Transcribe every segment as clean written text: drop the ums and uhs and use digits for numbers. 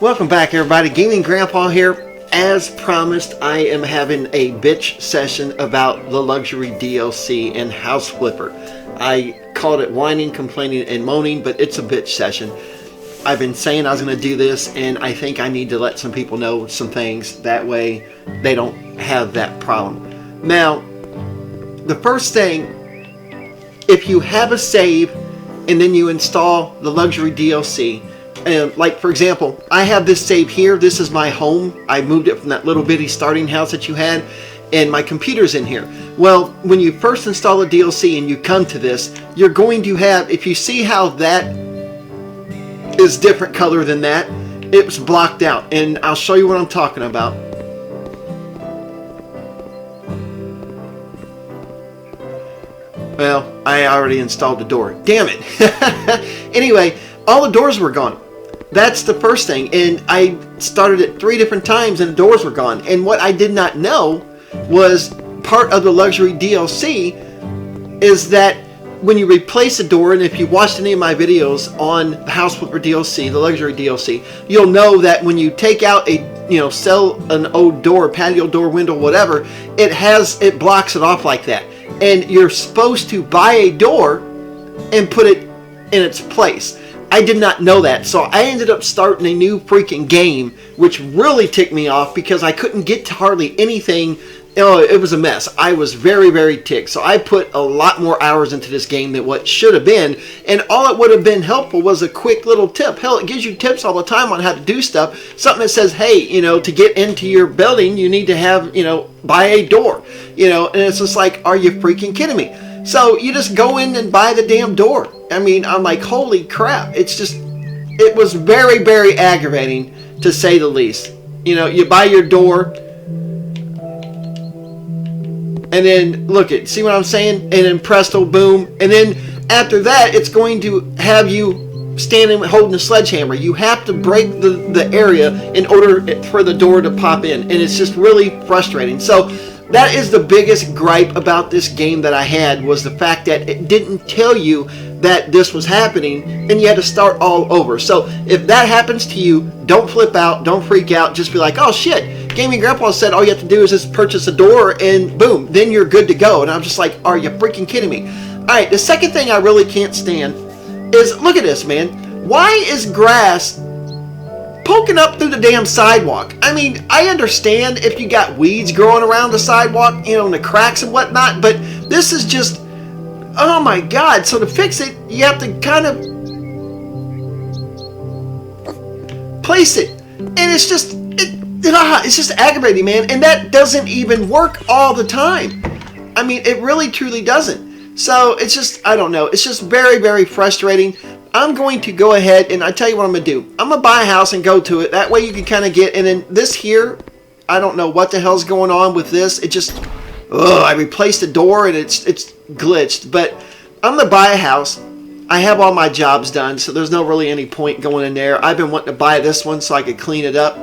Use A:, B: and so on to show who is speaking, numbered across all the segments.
A: Welcome back, everybody. Gaming Grandpa here. As promised, I am having a bitch session about the luxury DLC and House Flipper. I called it Whining, Complaining, and Moaning, but it's a bitch session. I've been saying I was going to do this, and I think I need to let some people know some things. That way, they don't have that problem. Now, the first thing, if you have a save and then you install the luxury DLC, like for example, I have this save here. This is my home. I moved it from that little bitty starting house that you had, and my computer's in here. Well, when you first install a DLC and you come to this, you're going to have, if you see how that is different color than that, it's blocked out, and I'll show you what I'm talking about. Well, I already installed the door. Damn it. Anyway, all the doors were gone. That's the first thing. And I started it 3 different times and the doors were gone. And what I did not know was part of the luxury DLC is that when you replace a door, and if you watched any of my videos on the House Flipper DLC, the luxury DLC, you'll know that when you take out a, sell an old door, patio door, window, whatever, it blocks it off like that. And you're supposed to buy a door and put it in its place. I did not know that, so I ended up starting a new freaking game, which really ticked me off because I couldn't get to hardly anything. Oh, it was a mess. I was very, very ticked. So I put a lot more hours into this game than what should have been, and all it would have been helpful was a quick little tip. Hell, it gives you tips all the time on how to do stuff. Something that says, hey, to get into your building, you need to have, buy a door. And it's just like, are you freaking kidding me? So you just go in and buy the damn door. I mean, I'm like, holy crap. It was very, very aggravating, to say the least. You buy your door, and then see what I'm saying? And then presto, boom. And then after that, it's going to have you standing holding a sledgehammer. You have to break the area in order for the door to pop in. And it's just really frustrating. So that is the biggest gripe about this game that I had, was the fact that it didn't tell you that this was happening, and you had to start all over. So if that happens to you, don't flip out, don't freak out, just be like, oh shit, Gaming Grandpa said all you have to do is just purchase a door and boom, then you're good to go. And I'm just like, are you freaking kidding me? Alright, the second thing I really can't stand is, look at this, man. Why is grass poking up through the damn sidewalk? I mean, I understand if you got weeds growing around the sidewalk, in the cracks and whatnot, but this is just, oh my god. So to fix it, you have to kind of place it, and it's just aggravating, man. And that doesn't even work all the time. I mean, it really truly doesn't. So it's just, I don't know, it's just very, very frustrating. I'm going to go ahead and I tell you what I'm going to do. I'm going to buy a house and go to it. That way you can kind of get, and then this here, I don't know what the hell's going on with this. It just, I replaced the door and it's glitched. But I'm going to buy a house. I have all my jobs done, so there's no really any point going in there. I've been wanting to buy this one so I could clean it up.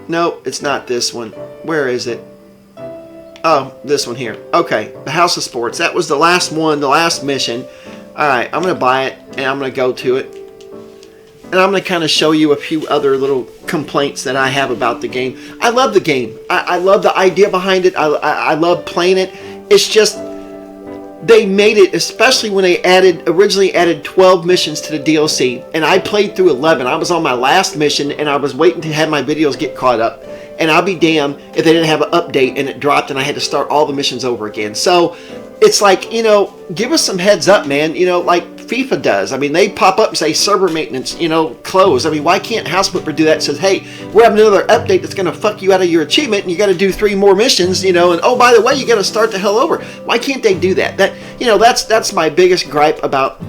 A: No, it's not this one. Where is it? Oh, this one here. Okay, the House of Sports. That was the last one, the last mission. Alright, I'm going to buy it, and I'm going to go to it. And I'm going to kind of show you a few other little complaints that I have about the game. I love the game. I love the idea behind it. I love playing it. It's just, they made it, especially when they originally added 12 missions to the DLC. And I played through 11. I was on my last mission, and I was waiting to have my videos get caught up. And I'll be damned if they didn't have an update and it dropped and I had to start all the missions over again. So it's like, give us some heads up, man. Like FIFA does. I mean, they pop up and say server maintenance, closed. I mean, why can't House Flipper do that? It says, hey, we're having another update that's going to fuck you out of your achievement and you got to do 3 more missions, and oh, by the way, you got to start the hell over. Why can't they do that? That's my biggest gripe about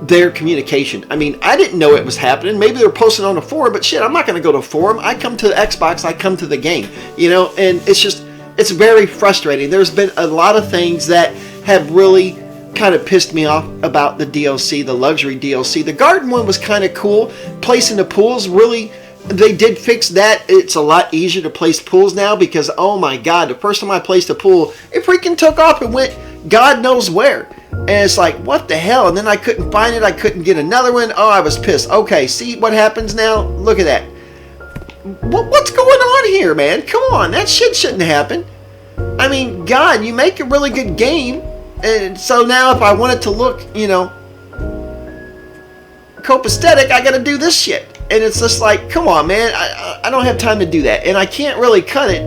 A: their communication. I mean, I didn't know it was happening. Maybe they're posting on the forum, but shit, I'm not going to go to a forum. I come to the Xbox, I come to the game, and it's very frustrating. There's been a lot of things that have really kind of pissed me off about the DLC, the luxury DLC. The garden one was kind of cool. Placing the pools, really, they did fix that. It's a lot easier to place pools now because, oh my god, the first time I placed a pool, it freaking took off and went God knows where. And it's like, what the hell? And then I couldn't find it. I couldn't get another one. Oh, I was pissed. Okay, see what happens now? Look at that. What's going on here, man? Come on, that shit shouldn't happen. I mean, God, you make a really good game. And so now if I want it to look, you know, copacetic, I got to do this shit. And it's just like, come on, man. I don't have time to do that. And I can't really cut it.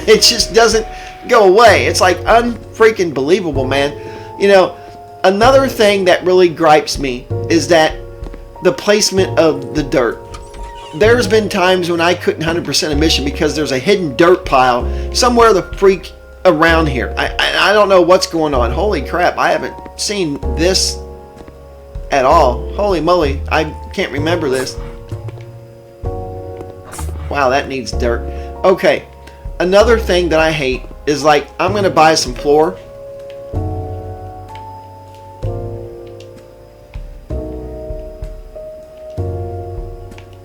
A: It just doesn't go away. It's like unfreaking believable, man. You know, another thing that really gripes me is that the placement of the dirt. There's been times when I couldn't 100% a mission because there's a hidden dirt pile somewhere the freak around here. I don't know what's going on. Holy crap, I haven't seen this at all. Holy moly, I can't remember this. Wow, that needs dirt. Okay, another thing that I hate is like, I'm going to buy some floor.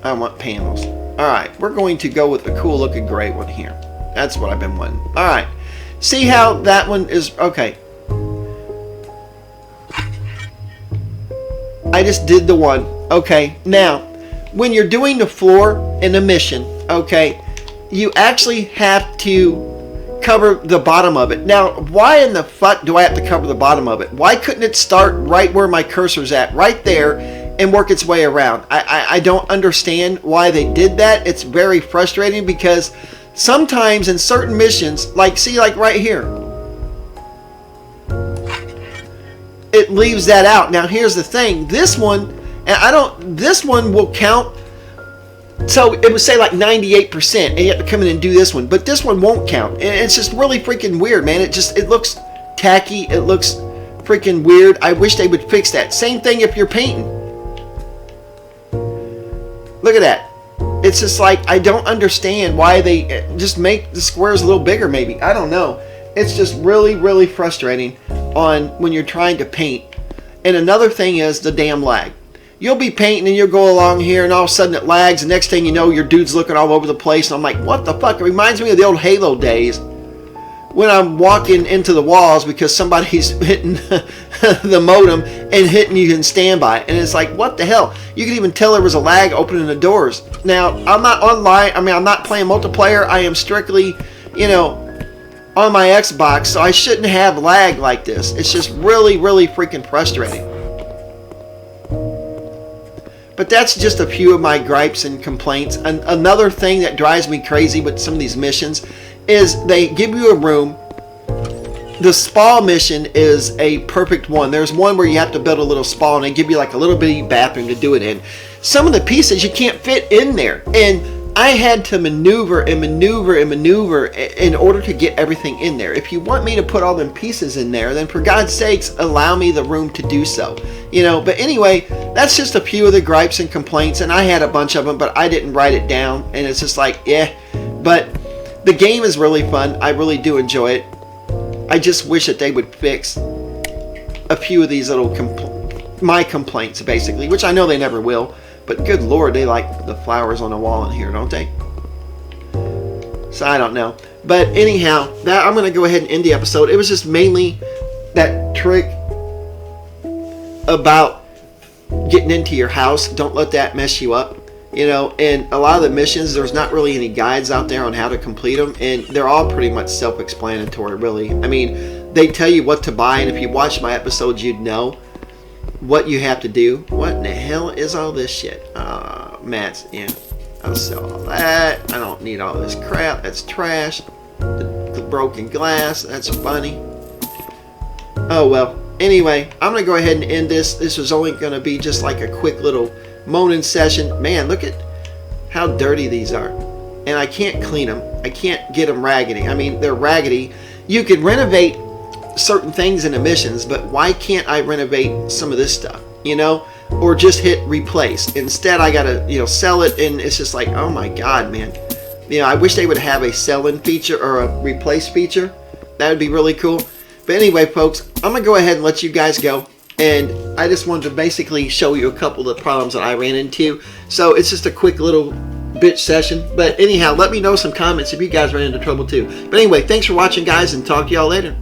A: I want panels. Alright, we're going to go with a cool looking gray one here. That's what I've been wanting. Alright, see how that one is, okay. I just did the one. Okay, now, when you're doing the floor in the mission, okay, you actually have to cover the bottom of it. Now, why in the fuck do I have to cover the bottom of it? Why couldn't it start right where my cursor's at, right there, and work its way around? I don't understand why they did that. It's very frustrating because sometimes in certain missions, like, see, like right here, it leaves that out. Now, here's the thing. This one, and this one will count. So it would say like 98%, and you have to come in and do this one. But this one won't count. And it's just really freaking weird, man. It looks tacky. It looks freaking weird. I wish they would fix that. Same thing if you're painting. Look at that. It's just like, I don't understand why they just make the squares a little bigger, maybe. I don't know. It's just really, really frustrating on when you're trying to paint. And another thing is the damn lag. You'll be painting and you'll go along here and all of a sudden it lags. And next thing you know, your dude's looking all over the place. And I'm like, what the fuck? It reminds me of the old Halo days when I'm walking into the walls because somebody's hitting the modem and hitting you in standby. And it's like, what the hell? You can even tell there was a lag opening the doors. Now, I'm not online. I mean, I'm not playing multiplayer. I am strictly, you know, on my Xbox. So I shouldn't have lag like this. It's just really, really freaking frustrating. But that's just a few of my gripes and complaints. And another thing that drives me crazy with some of these missions is they give you a room. The spa mission is a perfect one. There's one where you have to build a little spa and they give you like a little bitty bathroom to do it in. Some of the pieces you can't fit in there. And I had to maneuver and maneuver and maneuver in order to get everything in there. If you want me to put all them pieces in there, then for God's sakes, allow me the room to do so. You know, but anyway, that's just a few of the gripes and complaints, and I had a bunch of them, but I didn't write it down, and it's just like, yeah. But the game is really fun. I really do enjoy it. I just wish that they would fix a few of these little my complaints, basically, which I know they never will. But good Lord, they like the flowers on the wall in here, don't they? So I don't know. But anyhow, I'm going to go ahead and end the episode. It was just mainly that trick about getting into your house. Don't let that mess you up. You know, and a lot of the missions, there's not really any guides out there on how to complete them. And they're all pretty much self-explanatory, really. I mean, they tell you what to buy. And if you watch my episodes, you'd know what you have to do. What in the hell is all this shit? Mats, yeah. I'll sell all that. I don't need all this crap. That's trash. The broken glass. That's funny. Oh, well. Anyway, I'm going to go ahead and end this. This was only going to be just like a quick little moaning session. Man, look at how dirty these are. And I can't clean them. I can't get them raggedy. I mean, they're raggedy. You could renovate certain things in emissions, but why can't I renovate some of this stuff, you know, or just hit replace? Instead, I gotta, you know, sell it, and it's just like, oh my God, man. You know, I wish they would have a sell-in feature or a replace feature. That would be really cool. But anyway, folks, I'm gonna go ahead and let you guys go, and I just wanted to basically show you a couple of the problems that I ran into. So it's just a quick little bitch session. But anyhow, let me know some comments if you guys ran into trouble too. But anyway, thanks for watching, guys, and talk to y'all later.